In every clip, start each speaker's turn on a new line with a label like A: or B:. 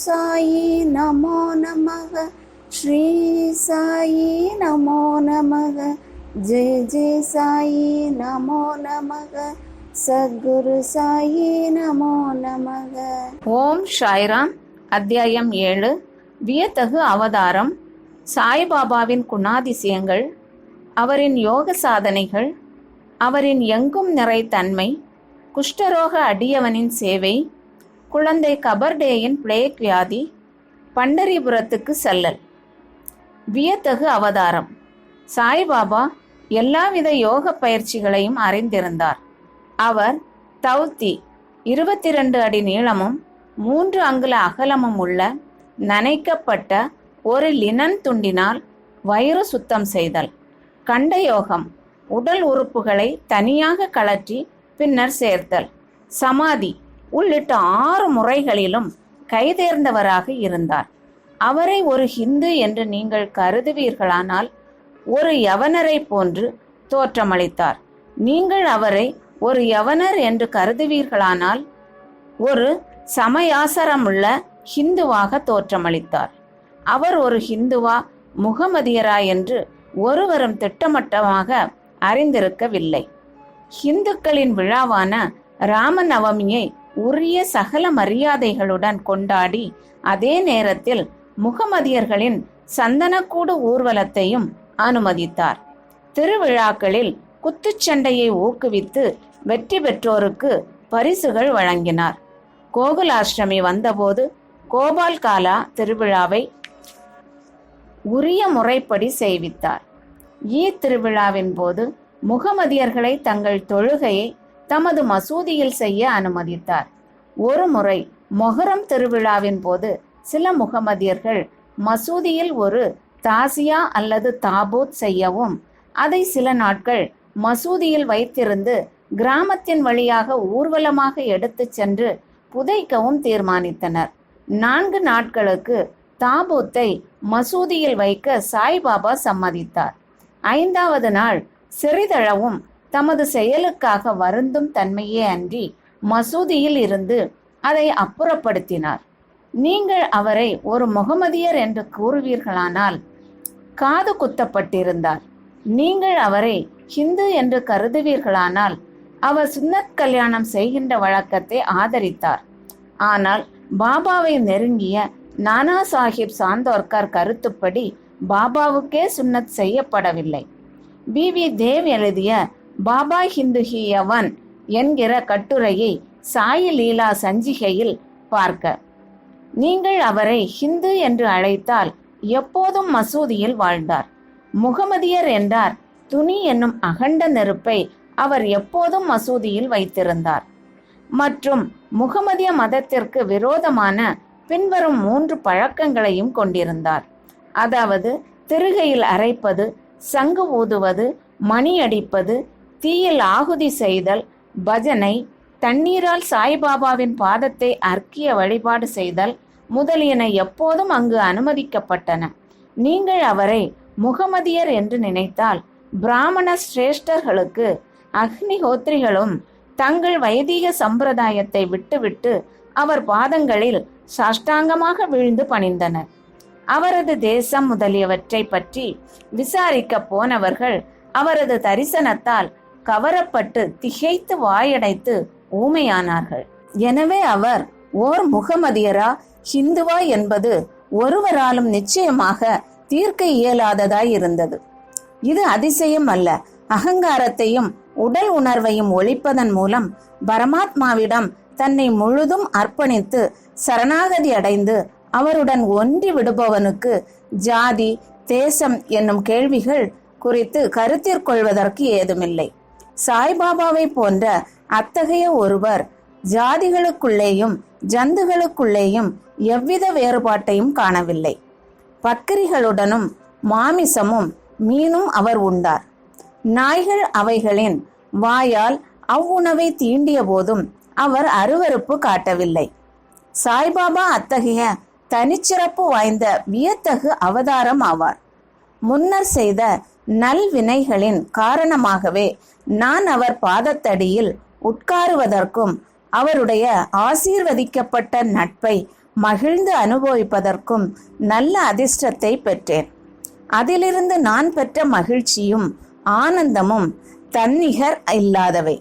A: சாயி நமோ நமக. ஸ்ரீ சாயி நமோ நமக. ஜெய ஜெய சாயி நமோ நமக. சத்குரு சாயி நமோ நமக.
B: ஓம் சாய்ராம். அத்தியாயம் 7. வியத்தகு அவதாரம். சாய்பாபாவின் குணாதிசயங்கள், அவரின் யோக சாதனைகள், அவரின் எங்கும் நிறை தன்மை, குஷ்டரோக அடியவனின் சேவை, குழந்தை கபர்டேயின் பிளேக் வியாதி, பண்டரிபுரத்துக்கு செல்லல். வியத்தகு அவதாரம். சாய்பாபா எல்லாவித யோக பயிற்சிகளையும் அறிந்திருந்தார். அவர் தௌத்தி 22 அடி நீளமும் 3 அங்குல அகலமும் உள்ள நனைக்கப்பட்ட ஒரு லினன் துண்டினால் வயிறு சுத்தம் செய்தல், கண்டயோகம், உடல் உறுப்புகளை தனியாக கழற்றி பின்னர் சேர்த்தல், சமாதி உள்ளிட்ட 6 முறைகளிலும் கைதேர்ந்தவராக இருந்தார். அவரை ஒரு ஹிந்து என்று நீங்கள் கருதுவீர்களானால் ஒரு யவனரை போன்று தோற்றமளித்தார். நீங்கள் அவரை ஒரு யவனர் என்று கருதுவீர்களானால் ஒரு சமயாசரமுள்ள ஹிந்துவாக தோற்றமளித்தார். அவர் ஒரு ஹிந்துவா முகமதியரா என்று ஒருவரும் திட்டவட்டமாக அறிந்திருக்கவில்லை. ஹிந்துக்களின் விழாவான ராமநவமியை உரிய சகல மரியாதைகளுடன் கொண்டாடி அதே நேரத்தில் முகமதியர்களின் சந்தனக்கூடு ஊர்வலத்தையும் அனுமதித்தார். திருவிழாக்களில் குத்துச்சண்டையை ஊக்குவித்து வெற்றி பெற்றோருக்கு பரிசுகள் வழங்கினார். கோகுலாஷ்டமி வந்தபோது கோபால்காலா திருவிழாவை உரிய முறைப்படி செய்வித்தார். ஈத் திருவிழாவின் போது முகமதியர்களை தங்கள் தொழுகையை தமது மசூதியில் செய்ய அனுமதித்தார். ஒரு முறை மொஹரம் திருவிழாவின் போது சில முகமதியர்கள் மசூதியில் ஒரு தாசியா அல்லது தாபூத் செய்யவும் அதை சில நாட்கள் மசூதியில் வைத்திருந்து கிராமத்தின் வழியாக ஊர்வலமாக எடுத்து சென்று புதைக்கவும் தீர்மானித்தனர். 4 நாட்களுக்கு தாபூத்தை மசூதியில் வைக்க சாய்பாபா சம்மதித்தார். 5வது நாள் சிறிதளவும் தமது செயலுக்காக வருந்தும் தன்மையே அன்றி மசூதியில் இருந்து அதை அப்புறப்படுத்தினார். நீங்கள் அவரை ஒரு முகமதியர் என்று கூறுவீர்களானால் காது குத்தப்பட்டிருந்தார். நீங்கள் அவரை ஹிந்து என்று கருதுவீர்களானால் அவர் சுன்னத் கல்யாணம் செய்கின்ற வழக்கத்தை ஆதரித்தார். ஆனால் பாபாவை நெருங்கிய நானா சாஹிப் சாந்தோர்கர் கருத்துப்படி பாபாவுக்கே சுன்னத் செய்யப்படவில்லை. வி தேவ் எழுதிய பாபா ஹிந்து ஹி யவன் என்கிற கட்டுரையை சாயி லீலா சஞ்சிகையில் பார்க்க. நீங்கள் அவரை ஹிந்து என்று அழைத்தால் எப்போதும் மசூதியில் வாழ்ந்தார். முகமதியர் என்றார். துணி என்னும் அகண்ட நெருப்பை அவர் எப்போதும் மசூதியில் வைத்திருந்தார். மற்றும் முகமதிய மதத்திற்கு விரோதமான பின்வரும் 3 பழக்கங்களையும் கொண்டிருந்தார். அதாவது திருகையில் அரைப்பது, சங்கு ஊதுவது, மணி அடிப்பது, தீயில் ஆகுதி செய்தல், பஜனை, தண்ணீரால் சாய்பாபாவின் பாதத்தை அர்க்கிய வழிபாடு செய்தல் முதலியன எப்போதும் அங்கு அனுமதிக்கப்பட்டன. நீங்கள் அவரை முகமதியர் என்று நினைத்தால் பிராமண சிரேஷ்டர்களுக்கு அக்னிஹோத்ரிகளும் தங்கள் வைதிக சம்பிரதாயத்தை விட்டுவிட்டு அவர் பாதங்களில் சாஷ்டாங்கமாக வீழ்ந்து பணிந்தனர். அவரது தேசம் முதலியவற்றை பற்றி விசாரிக்க போனவர்கள் அவரது தரிசனத்தால் கவரப்பட்டு திகைத்து வாயடைத்து ஊமையானார்கள். எனவே அவர் ஓர் முகமதியரா ஹிந்துவா என்பது ஒருவராலும் நிச்சயமாக தீர்க்க இயலாததாய் இருந்தது. இது அதிசயம் அல்ல. அகங்காரத்தையும் உடல் உணர்வையும் ஒழிப்பதன் மூலம் பரமாத்மாவிடம் தன்னை முழுதும் அர்ப்பணித்து சரணாகதி அடைந்து அவருடன் ஒன்றி விடுபவனுக்கு ஜாதி, தேசம் என்னும் கேள்விகள் குறித்து கருத்திற்கொள்வதற்கு ஏதுமில்லை. சாய்பாபாவை போன்ற அத்தகைய ஒருவர் ஜாதிகளுக்குள்ளேயும் ஜந்துகளுக்குள்ளேயும் எவ்வித வேறுபாட்டையும் காணவில்லை. பக்கிரிகளுடனும் மாமிசமும் மீனும் அவர் உண்டார். நாய்கள் அவைகளின் வாயால் அவ்வுணவை தீண்டிய போதும் அவர் அருவருப்பு காட்டவில்லை. சாய்பாபா அத்தகைய தனிச்சிறப்பு வாய்ந்த வியத்தகு அவதாரம் ஆவார். முன்னர் செய்த நல்வினைகளின் காரணமாகவே நான் அவர் பாதத்தடியில் உட்காருவதற்கும் அவருடைய ஆசீர்வதிக்கப்பட்ட நட்பை மகிழ்ந்து அனுபவிப்பதற்கும் நல்ல அதிர்ஷ்டத்தை பெற்றேன். அதிலிருந்து நான் பெற்ற மகிழ்ச்சியும் ஆனந்தமும் தன்னிகர் இல்லாதவை.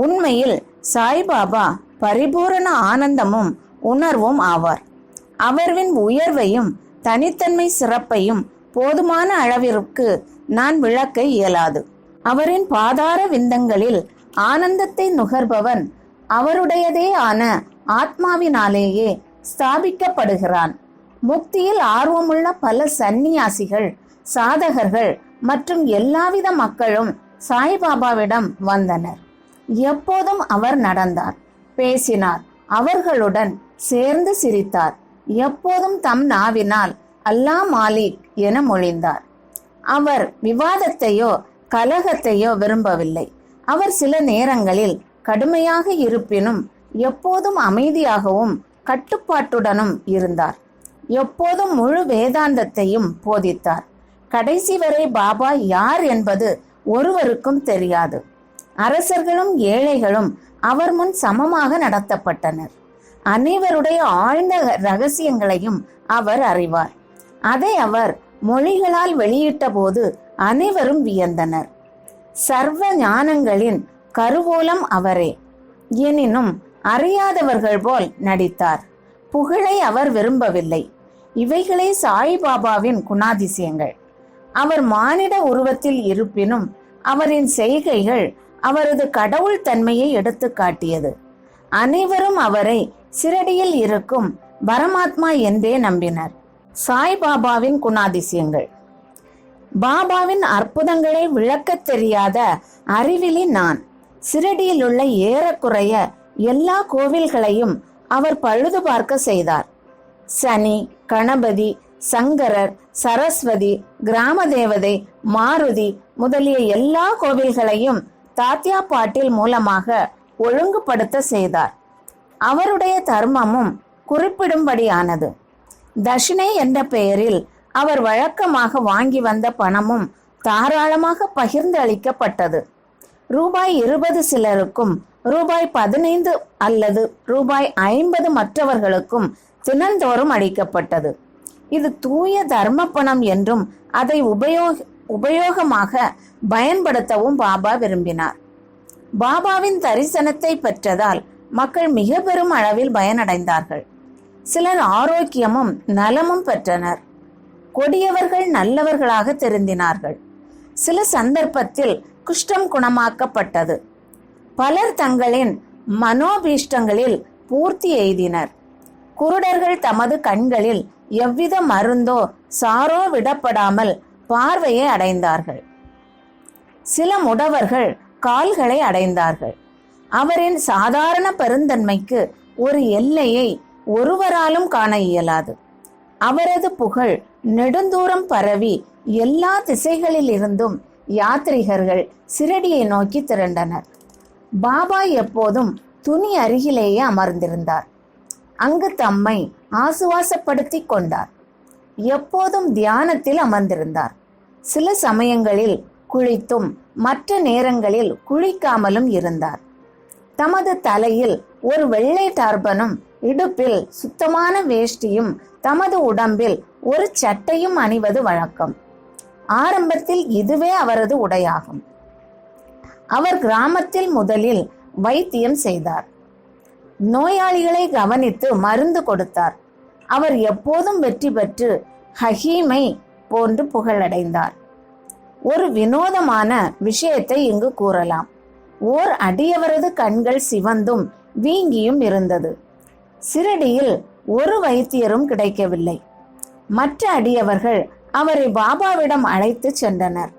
B: உண்மையில் சாய்பாபா பரிபூரண ஆனந்தமும் உணர்வும் ஆவார். அவரின் உயர்வையும் தனித்தன்மை சிறப்பையும் போதுமான அளவிற்கு நான் விளக்க இயலாது. அவரின் பாதார விந்தங்களில் ஆனந்தத்தை நுகர்பவன் அவருடையதே ஆன ஆத்மாவினாலேயே ஸ்தாபிக்கப்படுகிறான். முக்தியில் ஆர்வமுள்ள பல சந்நியாசிகள், சாதகர்கள் மற்றும் எல்லாவித மக்களும் சாய்பாபாவிடம் வந்தனர். எப்போதும் அவர் நடந்தார், பேசினார், அவர்களுடன் சேர்ந்து சிரித்தார். எப்போதும் தம் நாவினால் அல்லா மாலிக் என மொழிந்தார். அவர் விவாதத்தையோ கலகத்தையோ விரும்பவில்லை. அவர் சில நேரங்களில் கடுமையாக இருப்பினும் எப்போதும் அமைதியாகவும் கட்டுப்பாட்டுடனும் இருந்தார். எப்போதும் முழு வேதாந்தத்தையும் போதித்தார். கடைசி வரை பாபா யார் என்பது ஒருவருக்கும் தெரியாது. அரசர்களும் ஏழைகளும் அவர் முன் சமமாக நடத்தப்பட்டனர். அனைவருடைய ஆழ்ந்த ரகசியங்களையும் அவர் அறிவார். அதை அவர் மொழிகளால் வெளியிட்ட போது அனைவரும் வியந்தனர். சர்வ ஞானங்களின் கருவூலம் அவரே. எனினும் அறியாதவர்கள் போல் நடித்தார். புகழை அவர் விரும்பவில்லை. இவைகளே சாய்பாபாவின் குணாதிசயங்கள். அவர் மானிட உருவத்தில் இருப்பினும் அவரின் செய்கைகள் அவரது கடவுள் தன்மையை எடுத்து காட்டியது. அனைவரும் அவரை சிரடியில் இருக்கும் பரமாத்மா என்றே நம்பினர். சாய்பாபாவின் குணாதிசயங்கள். பாபாவின் அற்புதங்களை விளக்கத் தெரியாத அறிவிலி நான். சிரடியில் உள்ள ஏறக்குறைய எல்லா கோவில்களையும் அவர் பழுது பார்க்க செய்தார். சனி, கணபதி, சங்கரர், சரஸ்வதி, கிராம தேவதை, மாருதி முதலிய எல்லா கோவில்களையும் தாத்யா பாட்டில் மூலமாக ஒழுங்குபடுத்த செய்தார். அவருடைய தர்மமும் குறிப்பிடும்படியானது. தட்சிணை என்ற பெயரில் அவர் வழக்கமாக வாங்கி வந்த பணமும் தாராளமாக பகிர்ந்து அளிக்கப்பட்டது. ரூபாய் 20 சிலருக்கும், ரூபாய் 15 அல்லது ரூபாய் 50 மற்றவர்களுக்கும் தினந்தோறும் அளிக்கப்பட்டது. இது தூய தர்ம பணம் என்றும் அதை உபயோகமாக பயன்படுத்தவும் பாபா விரும்பினார். பாபாவின் தரிசனத்தை பெற்றதால் மக்கள் மிக பெரும் அளவில் பயனடைந்தார்கள். சிலர் ஆரோக்கியமும் நலமும் பெற்றனர். கொடியவர்கள் நல்லவர்களாக தெரிந்தினார்கள். சில சந்தர்ப்பத்தில் குஷ்டம் குணமாக்கப்பட்டது. பலர் தங்களின் மனோபீஷ்டங்களில் பூர்த்தி எய்தினர். குருடர்கள் தமது கண்களில் எவ்வித மருந்தோ சாரோ விடப்படாமல் பார்வையை அடைந்தார்கள். சில முடவர்கள் கால்களை அடைந்தார்கள். அவரின் சாதாரண பெருந்தன்மைக்கு ஒரு எல்லையை ஒருவராலும் காண இயலாது. அவரது புகழ் நெடுந்தூரம் பரவி எல்லா திசைகளில் இருந்தும் யாத்ரிகர்கள் சிரடியை நோக்கி திரண்டனர். பாபா எப்போதும் துணி அருகிலேயே அமர்ந்திருந்தார். அங்கு தம்மை ஆசுவாசப்படுத்தி கொண்டார். எப்போதும் தியானத்தில் அமர்ந்திருந்தார். சில சமயங்களில் குளித்தும் மற்ற நேரங்களில் குளிக்காமலும் இருந்தார். தமது தலையில் ஒரு வெள்ளை டார்பனும் இடுப்பில் சுத்தமான வேஷ்டியும் தமது உடம்பில் ஒரு சட்டையும் அணிவது வழக்கம். ஆரம்பத்தில் இதுவே அவரது உடையாகும். அவர் கிராமத்தில் முதலில் வைத்தியம் செய்தார். நோயாளிகளை கவனித்து மருந்து கொடுத்தார். அவர் எப்போதும் வெற்றி பெற்று ஹகீமை போன்று புகழடைந்தார். ஒரு வினோதமான விஷயத்தை இங்கு கூறலாம். ஓர் அடியவரது கண்கள் சிவந்தும் வீங்கியும் இருந்தது. சிரடியில் ஒரு வைத்தியரும் கிடைக்கவில்லை. மற்ற அடியவர்கள் அவரை பாபாவிடம் அழைத்து சென்றனர்.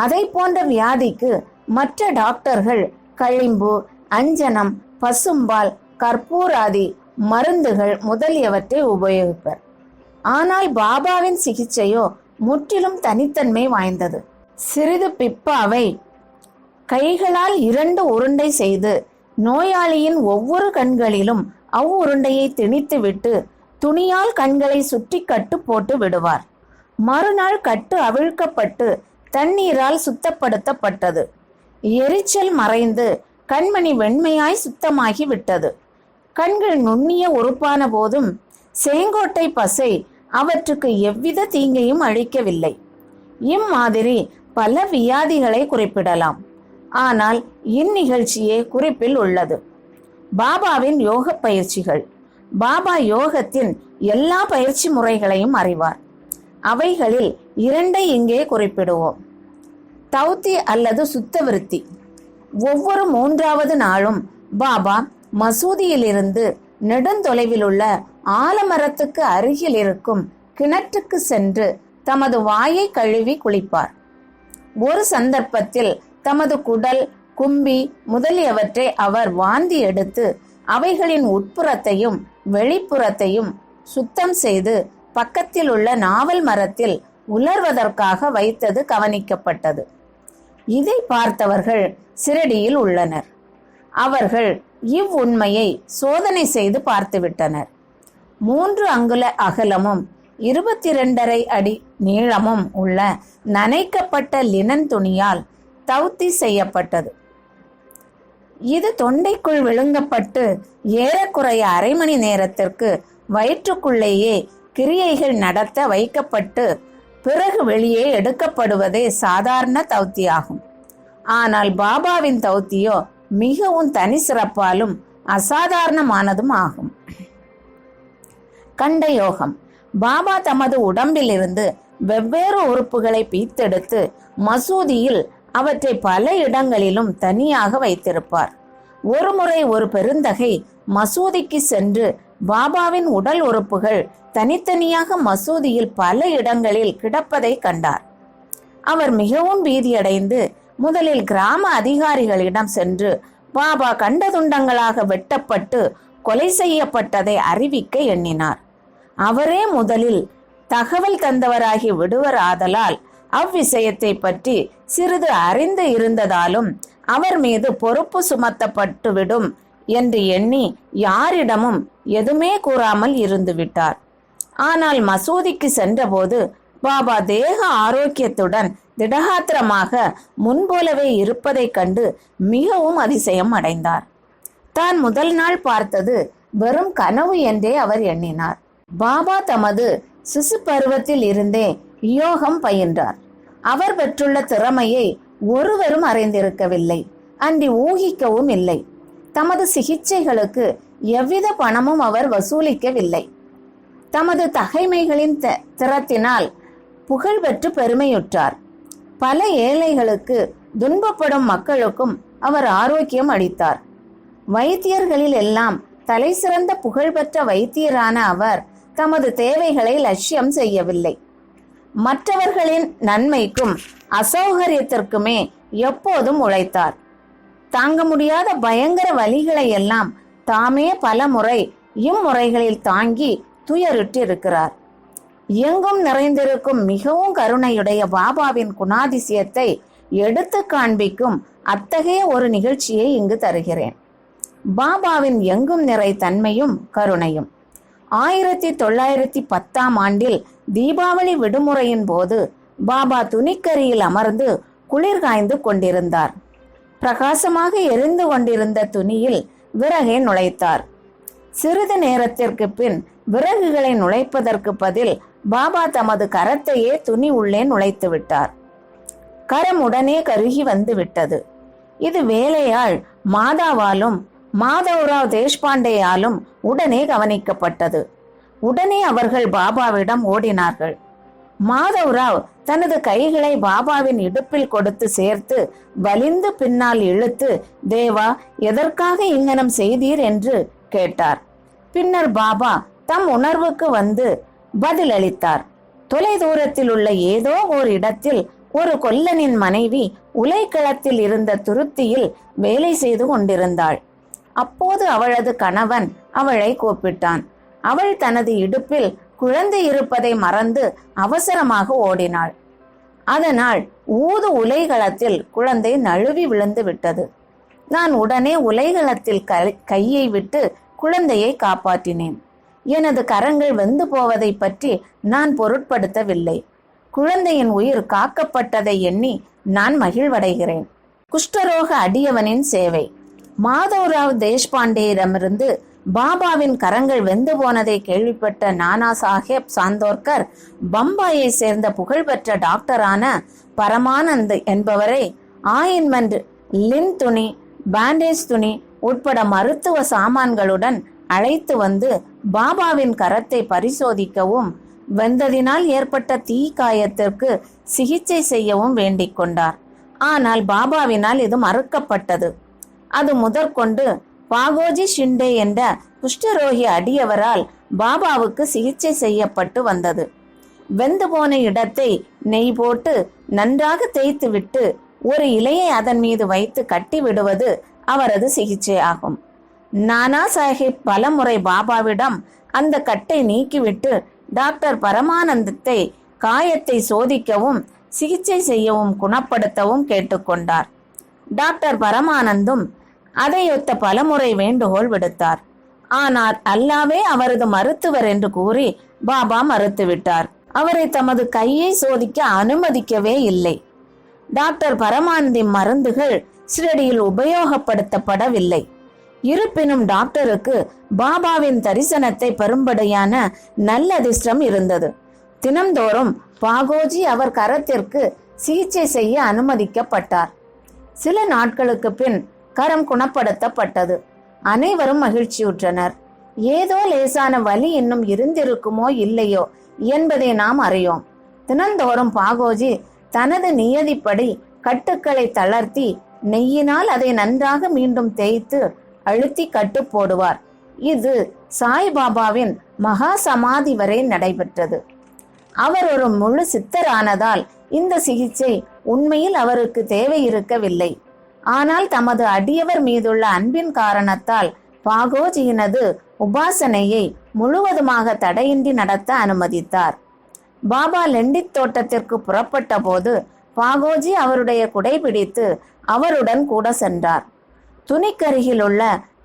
B: அதை போன்ற வியாதிக்கு மற்ற டாக்டர்கள் களிம்பு, அஞ்சனம், பசும்பால், கற்பூராதி மருந்துகள் முதலியவற்றை உபயோகிப்பர். ஆனால் பாபாவின் சிகிச்சையோ முற்றிலும் தனித்தன்மை வாய்ந்தது. சிறிது பிப்பாவை கைகளால் 2 உருண்டை செய்து நோயாளியின் ஒவ்வொரு கண்களிலும் அவ்வுருண்டையை திணித்துவிட்டு துணியால் கண்களை சுற்றி கட்டு போட்டு விடுவார். மறுநாள் கட்டு அவிழ்க்கப்பட்டு தண்ணீரால் சுத்தப்படுத்தப்பட்டது. எரிச்சல் மறைந்து கண்மணி வெண்மையாய் சுத்தமாகி விட்டது. கண்கள் நுண்ணிய உறுப்பான போதும் செங்கோட்டை பசை அவற்றுக்கு எவ்வித தீங்கையும் அளிக்கவில்லை. இம்மாதிரி பல வியாதிகளை குறிப்பிடலாம். ஆனால் இந்நிகழ்ச்சியே குறிப்பில் உள்ளது. பாபாவின் யோக பயிற்சிகள். பாபா யோகத்தின் எல்லா பயிற்சி முறைகளையும் அறிவார். அவைகளில் 2 இங்கே குறிப்பிடுவோம். தௌத்தி அல்லது சுத்த விருத்தி. ஒவ்வொரு 3வது நாளும் பாபா மசூதியிலிருந்து நெடுந்தொலைவில் உள்ள ஆலமரத்துக்கு அருகில் இருக்கும் கிணற்றுக்கு சென்று தமது வாயை கழுவி குளிப்பார். ஒரு சந்தர்ப்பத்தில் தமது குடல், கும்பி முதலியவற்றை அவர் வாந்தி எடுத்து அவைகளின் உட்புறத்தையும் வெளிப்புறத்தையும் சுத்தம் செய்து பக்கத்தில் உள்ள நாவல் மரத்தில் உலர்வதற்காக வைத்தது கவனிக்கப்பட்டது. இதை பார்த்தவர்கள் சிரடியில் உள்ளனர். அவர்கள் இவ்வுண்மையை சோதனை செய்து பார்த்துவிட்டனர். 3 அங்குல அகலமும் 22.5 அடி நீளமும் உள்ள நனைக்கப்பட்ட லினன் துணியால் தௌத்தி செய்யப்பட்டது. இது தொண்டைக்குள் விழுங்கப்பட்டு ஏறக்குறைய அரை மணி நேரத்திற்கு வயிற்றுக்குள்ளேயே கிரியைகள் நடத்த வைக்கப்பட்டு பிறகு வெளியே எடுக்கப்படுவதே சாதாரண தௌத்தியாகும். ஆனால் பாபாவின் தௌத்தியோ மிகவும் தனி சிறப்பாலும் அசாதாரணமானதும் ஆகும். கண்ட யோகம். பாபா தமது உடம்பிலிருந்து வெவ்வேறு உறுப்புகளை பிரித்தெடுத்து மசூதியில் அவற்றை பல இடங்களிலும் தனியாக வைத்திருப்பார். ஒருமுறை ஒரு பெருந்தகை மசூதிக்கு சென்று பாபாவின் உடல் உறுப்புகள் தனித்தனியாக மசூதியில் பல இடங்களில் கிடப்பதை கண்டார். அவர் மிகவும் பீதியடைந்து முதலில் கிராம அதிகாரிகளிடம் சென்று பாபா கண்டதுண்டங்களாக வெட்டப்பட்டு கொலை செய்யப்பட்டதை அறிவிக்க எண்ணினார். அவரே முதலில் தகவல் தந்தவராகி விடுவர் ஆதலால் அவ்விஷயத்தை பற்றி சிறிது அறிந்து இருந்ததாலும் அவர் மீது பொறுப்பு சுமத்தப்பட்டுவிடும் என்று எண்ணி யாரிடமும் எதுவுமே கூறாமல் இருந்து விட்டார். ஆனால் மசூதிக்கு சென்றபோது பாபா தேக ஆரோக்கியத்துடன் திடகாத்திரமாக முன்போலவே இருப்பதைக் கண்டு மிகவும் அதிசயம் அடைந்தார். தான் முதல் நாள் பார்த்தது வெறும் கனவு என்றே அவர் எண்ணினார். பாபா தமது சிசு பருவத்தில் இருந்தே யோகம் பயின்றார். அவர் பெற்றுள்ள திறமையை ஒருவரும் அறிந்திருக்கவில்லை, அன்றி ஊகிக்கவும் இல்லை. தமது சிகிச்சைகளுக்கு எவ்வித பணமும் அவர் வசூலிக்கவில்லை. தமது தகைமைகளின் திறத்தினால் புகழ் பெற்று பெருமையுற்றார். பல ஏழைகளுக்கு, துன்பப்படும் மக்களுக்கும் அவர் ஆரோக்கியம் அளித்தார். வைத்தியர்களில் எல்லாம் தலை சிறந்த புகழ்பெற்ற வைத்தியரான அவர் தமது தேவைகளை லட்சியம் செய்யவில்லை. மற்றவர்களின் நன்மைக்கும் அசௌகரியத்திற்குமே எப்போதும் உழைத்தார். தாங்க முடியாத பயங்கர வலிகளை எல்லாம் தாமே பல முறை இம்முறைகளில் தாங்கி துயருற்றிருக்கிறார். எங்கும் நிறைந்திருக்கும் மிகவும் கருணையுடைய பாபாவின் குணாதிசயத்தை எடுத்து காண்பிக்கும் அத்தகைய ஒரு நிகழ்ச்சியை இங்கு தருகிறேன். பாபாவின் எங்கும் நிறை தன்மையும் கருணையும். 1910ஆம் ஆண்டில் தீபாவளி விடுமுறையின் போது பாபா துணிக்கரியில் அமர்ந்து குளிர் காய்ந்து கொண்டிருந்தார். பிரகாசமாக எரிந்து கொண்டிருந்த துணியில் விறகை நுழைத்தார். சிறிது நேரத்திற்கு பின் விறகுகளை நுழைப்பதற்கு பதில் பாபா தமது கரத்தையே துணி உள்ளே நுழைத்து விட்டார். கரம் உடனே கருகி வந்து விட்டது. இது வேலையாள் மாதாவாலும் மாதவராவ் தேஷ்பாண்டேயாலும் உடனே கவனிக்கப்பட்டது. உடனே அவர்கள் பாபாவிடம் ஓடினார்கள். மாதவராவ் தனது கைகளை பாபாவின் இடுப்பில் கொடுத்து சேர்த்து வலிந்து பின்னால் இழுத்து, தேவா, எதற்காக இங்கனம் செய்தீர் என்று கேட்டார். பின்னர் பாபா தம் உணர்வுக்கு வந்து பதிலளித்தார். தொலை தூரத்தில் உள்ள ஏதோ ஓர் இடத்தில் ஒரு கொல்லனின் மனைவி உலைக்களத்தில் இருந்த துருத்தியில் வேலை செய்து கொண்டிருந்தாள். அப்போது அவளது கணவன் அவளை கூப்பிட்டான். அவள் தனது இடுப்பில் குழந்தை இருப்பதை மறந்து அவசரமாக ஓடினாள். அதனால் ஊது உலைகளத்தில் குழந்தை நழுவி விழுந்து விட்டது. நான் உடனே உலைகளத்தில் கையை விட்டு குழந்தையை காப்பாற்றினேன். எனது கரங்கள் வெந்து போவதை பற்றி நான் பொருட்படுத்தவில்லை. குழந்தையின் உயிர் காக்கப்பட்டதை எண்ணி நான் மகிழ்வடைகிறேன். குஷ்டரோக அடியவனின் சேவை. மாதவராவ் தேஷ்பாண்டேயிடமிருந்து பாபாவின் கரங்கள் வெந்து போனதை கேள்விப்பட்ட நானா சாஹேப் சாந்தோர்கர் பம்பாயை சேர்ந்த புகழ்பெற்ற டாக்டரான பரமானந்த் என்பவரை ஆயின்மெண்ட், லின் துணி, பேண்டேஜ் துணி உட்பட மருத்துவ சாமான்களுடன் அழைத்து வந்து பாபாவின் கரத்தை பரிசோதிக்கவும் வெந்ததினால் ஏற்பட்ட தீ காயத்திற்கு சிகிச்சை செய்யவும் வேண்டிக் கொண்டார். ஆனால் பாபாவினால் இது மறுக்கப்பட்டது. அது முதற்கொண்டு பாகோஜி ஷிண்டே என்ற குஷ்டரோகி அடியவரால் பாபாவுக்கு சிகிச்சை செய்யப்பட்டு வந்தது. வெந்து போன இடத்தை நெய் போட்டு நன்றாக தேய்த்து விட்டு ஒரு இலையை அதன் மீது வைத்து கட்டி விடுவது அவரது சிகிச்சை ஆகும். நானா சாஹிப் பலமுறை பாபாவிடம் அந்த கட்டை நீக்கிவிட்டு டாக்டர் பரமானந்தத்தை காயத்தை சோதிக்கவும் சிகிச்சை செய்யவும் குணப்படுத்தவும் கேட்டுக்கொண்டார். டாக்டர் பரமானந்தும் அதையொத்த பலமுறை வேண்டுகோள் விடுத்தார். ஆனால் அல்லாவே அவரது மருத்துவர் என்று கூறி பாபா மறுத்துவிட்டார். அவரை தமது கையை சோதிக்க அனுமதிக்கவே இல்லை. டாக்டர் பரமானந்தின் மருந்துகள் ஷிரடியில் உபயோகப்படுத்தப்படவில்லை. இருப்பினும் டாக்டருக்கு பாபாவின் தரிசனத்தை பெரும்படியான நல்ல அதிர்ஷ்டம் இருந்தது. தினம்தோறும் பாகோஜி அவர் கரத்திற்கு சிகிச்சை செய்ய அனுமதிக்கப்பட்டார். சில நாட்களுக்கு பின் கரம் குணப்படுத்தப்பட்டது. அனைவரும் மகிழ்ச்சியுற்றனர். ஏதோ லேசான வலி இன்னும் இருந்திருக்குமோ இல்லையோ என்பதை நாம் அறியோம். தினந்தோறும் பாகோஜி தனது நியதிப்படி கட்டுக்களை தளர்த்தி நெய்யினால் அதை நன்றாக மீண்டும் தேய்த்து அழுத்தி கட்டு போடுவார். இது சாய்பாபாவின் மகா சமாதி வரை நடைபெற்றது. அவர் ஒரு முழு சித்தரானதால் இந்த சிகிச்சை உண்மையில் அவருக்கு தேவை இருக்கவில்லை. ஆனால் தமது அடியவர் மீதுள்ள அன்பின் காரணத்தால் பாகோஜியினது உபாசனையை முழுவதுமாக தடையின்றி நடத்த அனுமதித்தார். பாபா லெண்டித் தோட்டத்திற்கு புறப்பட்ட போது பாகோஜி அவருடைய குடைபிடித்து அவருடன் கூட சென்றார். துணிக்கருகில் உள்ள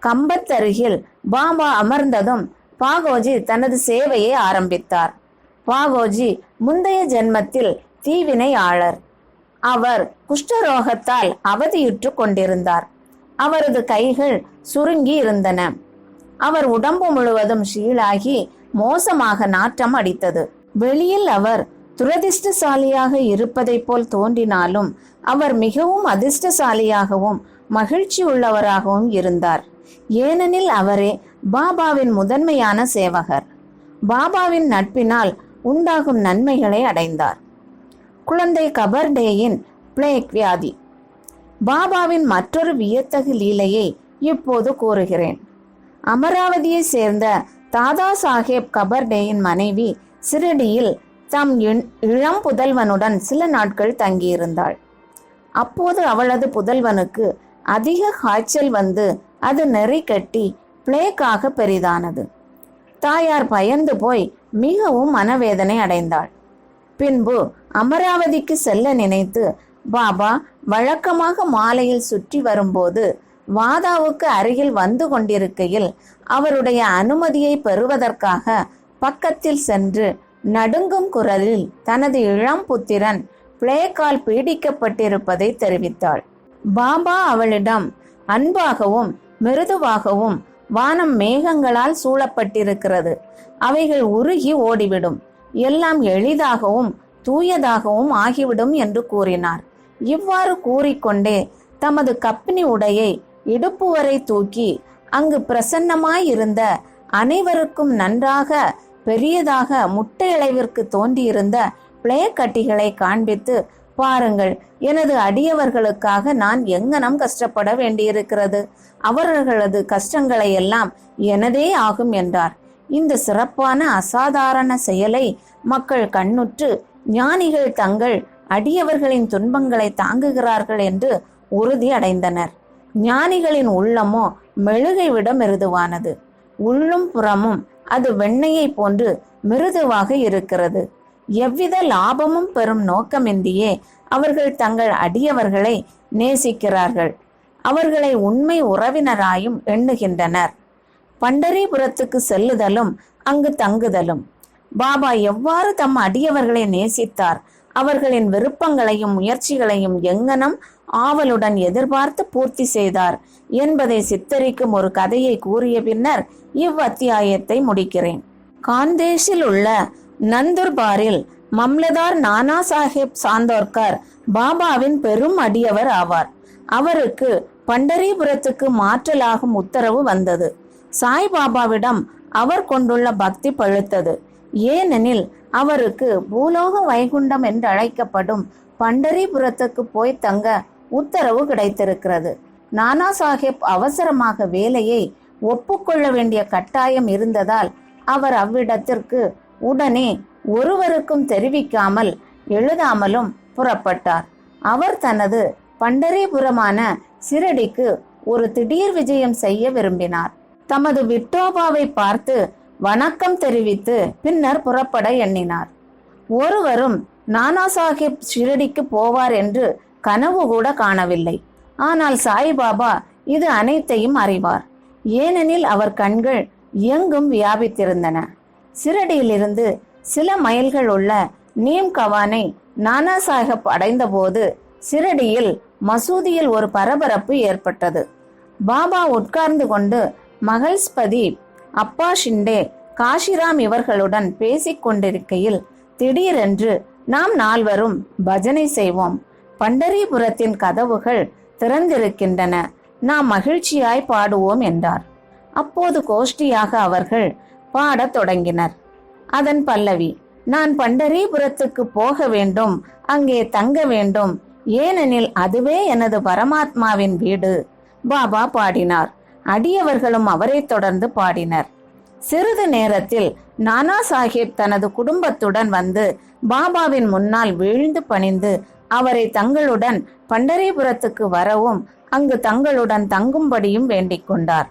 B: கம்பத்தருகில் பாபா அமர்ந்ததும் பாகோஜி தனது சேவையை ஆரம்பித்தார். பாகோஜி முந்தைய ஜென்மத்தில் தீவினையாளர். அவர் குஷ்டரோகத்தால் அவதியுற்று கொண்டிருந்தார். அவரது கைகள் சுருங்கி இருந்தன. அவர் உடம்பு முழுவதும் ஷீலாகி மோசமாக நாற்றம் அடித்தது. வெளியில் அவர் துரதிர்ஷ்டசாலியாக இருப்பதை போல் தோன்றினாலும் அவர் மிகவும் அதிர்ஷ்டசாலியாகவும் மகிழ்ச்சி உள்ளவராகவும் இருந்தார். ஏனெனில் அவரே பாபாவின் முதன்மையான சேவகர். பாபாவின் நட்பினால் உண்டாகும் நன்மைகளை அடைந்தார். குழந்தை கபர்டேயின் பிளேக் வியாதி. பாபாவின் மற்றொரு வியத்தகு லீலையை இப்போது கூறுகிறேன். அமராவதியை சேர்ந்த தாதா சாஹேப் கபர்டேயின் மனைவி சிரடியில் தம் இளம் புதல்வனுடன் சில நாட்கள் தங்கியிருந்தாள். அப்போது அவளது புதல்வனுக்கு அதிக காய்ச்சல் வந்து அது நெறி கட்டி பிளேக்காக பெரிதானது. தாயார் பயந்து போய் மிகவும் மனவேதனை அடைந்தாள். பின்பு அமராவதிக்கு செல்ல நினைத்து பாபா வழக்கமாக மாலையில் சுற்றி வரும்போது வாதாவுக்கு அருகில் வந்து கொண்டிருக்கையில் அவருடைய அனுமதியை பெறுவதற்காக பக்கத்தில் சென்று நடுங்கும் குரலில் தனது இளம் புத்திரன் பிளேக்கால் பீடிக்கப்பட்டிருப்பதை தெரிவித்தாள். பாபா அவளிடம் அன்பாகவும் மிருதுவாகவும், வானம் மேகங்களால் சூழப்பட்டிருக்கிறது, அவைகள் உருகி ஓடிவிடும், எல்லாம் எளிதாகவும் தூயதாகவும் ஆகிவிடும் என்று கூறினார். இவ்வாறு கூறிக்கொண்டே தமது கப்பினி உடையை இடுப்பு வரை தூக்கி அங்கு பிரசன்னமாயிருந்த அனைவருக்கும் நன்றாக பெரியதாக முட்டையளவிற்கு தோன்றியிருந்த பிளேக் கட்டிகளை காண்பித்து, பாருங்கள், எனது அடியவர்களுக்காக நான் எங்கனம் கஷ்டப்பட வேண்டியிருக்கிறது, அவர்களது கஷ்டங்களை எல்லாம் எனதே ஆகும் என்றார். இந்த சிறப்பான அசாதாரண செயலை மக்கள் கண்ணுற்று ஞானிகள் தங்கள் அடியவர்களின் துன்பங்களை தாங்குகிறார்கள் என்று உறுதி அடைந்தனர். ஞானிகளின் உள்ளமோ மெழுகை விட மிருதுவானது. உள்ளும் புறமும் அது வெண்ணையை போன்று மிருதுவாக இருக்கிறது. எவ்வித லாபமும் பெறும் நோக்கமின்றியே அவர்கள் தங்கள் அடியவர்களை நேசிக்கிறார்கள். அவர்களை உண்மை உறவினராயும் எண்ணுகின்றனர். பண்டரிபுரத்துக்கு செல்லுதலும் அங்கு தங்குதலும். பாபா எவ்வாறு தம் அடியவர்களை நேசித்தார், அவர்களின் விருப்பங்களையும் முயற்சிகளையும் எங்கனம் ஆவலுடன் எதிர்பார்த்து பூர்த்தி செய்தார் என்பதை சித்தரிக்கும் ஒரு கதையை கூறிய பின்னர் இவ்வத்தியாயத்தை முடிக்கிறேன். காந்தேஷில் உள்ள நந்துர்பாரில் மம்லதார் நானா சாஹேப் சாந்தோர்கர் பாபாவின் பெரும் அடியவர் ஆவார். அவருக்கு பண்டரிபுரத்துக்கு மாற்றலாகும் உத்தரவு வந்தது. சாய்பாபாவிடம் அவர் கொண்டுள்ள பக்தி பழுத்தது. ஏனெனில் அவருக்கு பூலோக வைகுண்டம் என்று அழைக்கப்படும் பண்டரிபுரத்துக்கு போய் தங்க உத்தரவு கிடைத்திருக்கிறது. நானா சாஹேப் அவசரமாக வேலையை ஒப்புக்கொள்ள வேண்டிய கட்டாயம் இருந்ததால் அவர் அவ்விடத்திற்கு உடனே ஒருவருக்கும் தெரிவிக்காமல் எழுதாமலும் புறப்பட்டார். அவர் தனது பண்டரிபுரமான சிரடிக்கு ஒரு திடீர் விஜயம் செய்ய விரும்பினார். தமது விட்டோபாவை பார்த்து வணக்கம் தெரிவித்து பின்னர் புறப்பட எண்ணினார். ஒருவரும் நானா சாஹிப் ஷிரடிக்கு போவார் என்று கனவு கூட காணவில்லை. ஆனால் சாய்பாபா இது அனைத்தையும் அறிவார். ஏனெனில் அவர் கண்கள் எங்கும் வியாபித்திருந்தன. சிரடியிலிருந்து சில மைல்கள் உள்ள நீம் கவானை நானா சாஹிப் அடைந்தபோது சிரடியில் மசூதியில் ஒரு பரபரப்பு ஏற்பட்டது. பாபா உட்கார்ந்து கொண்டு மகள்ஸ்பதி, அப்பா ஷிண்டே, காஷிராம் இவர்களுடன் பேசிக் கொண்டிருக்கையில் திடீரென்று நாம் நால்வரும் பஜனை செய்வோம், பண்டரிபுரத்தின் கதவுகள் திறந்திருக்கின்றன, நாம் மகிழ்ச்சியாய் பாடுவோம் என்றார். அப்போது கோஷ்டியாக அவர்கள் பாடத் தொடங்கினர். அதன் பல்லவி, நான் பண்டரிபுரத்துக்கு போக வேண்டும், அங்கே தங்க வேண்டும், ஏனெனில் அதுவே எனது பரமாத்மாவின் வீடு. பாபா பாடினார். அடியவர்களும் அவரை தொடர்ந்து பாடினர். சிறிது நேரத்தில் நானா சாஹிப் தனது குடும்பத்துடன் வந்து பாபாவின் முன்னால் வீழ்ந்து பணிந்து அவரை தங்களுடன் பண்டரிபுரத்துக்கு வரவும் அங்கு தங்களுடன் தங்கும்படியும் வேண்டிக் கொண்டார்.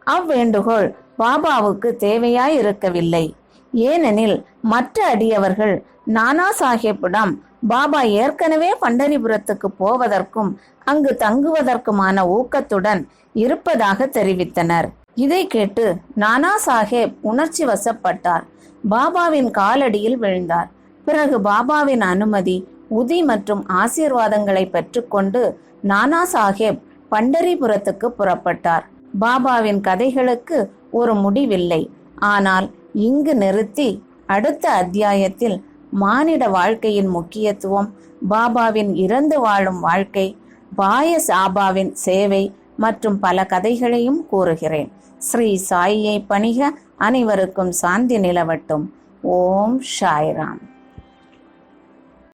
B: அவ்வேண்டுகோள் பாபாவுக்கு தேவையாய் இருக்கவில்லை. ஏனெனில் மற்ற அடியவர்கள் நானா சாஹிப்பிடம் பாபா ஏற்கனவே பண்டரிபுரத்துக்கு போவதற்கும் அங்கு தங்குவதற்குமான ஊக்கத்துடன் இருப்பதாக தெரிவித்தனர். இதை கேட்டு நானா சாஹேப் உணர்ச்சி வசப்பட்டார். பாபாவின் காலடியில் விழுந்தார். பிறகு பாபாவின் அனுமதி, உதி மற்றும் ஆசீர்வாதங்களை பெற்றுக்கொண்டு நானா சாஹேப் பண்டரிபுரத்துக்கு புறப்பட்டார். பாபாவின் கதைகளுக்கு ஒரு முடிவில்லை. ஆனால் இங்கு நிறுத்தி அடுத்த அத்தியாயத்தில் மானிட வாழ்க்கையின் முக்கியத்துவம், பாபாவின் இறந்து வாழும் வாழ்க்கை, பாய சாபாவின் சேவை மற்றும் பல கதைகளையும் கூறுகிறேன். ஸ்ரீ சாயியை பணிக. அனைவருக்கும் சாந்தி நிலவட்டும். ஓம் சாய்ராம்.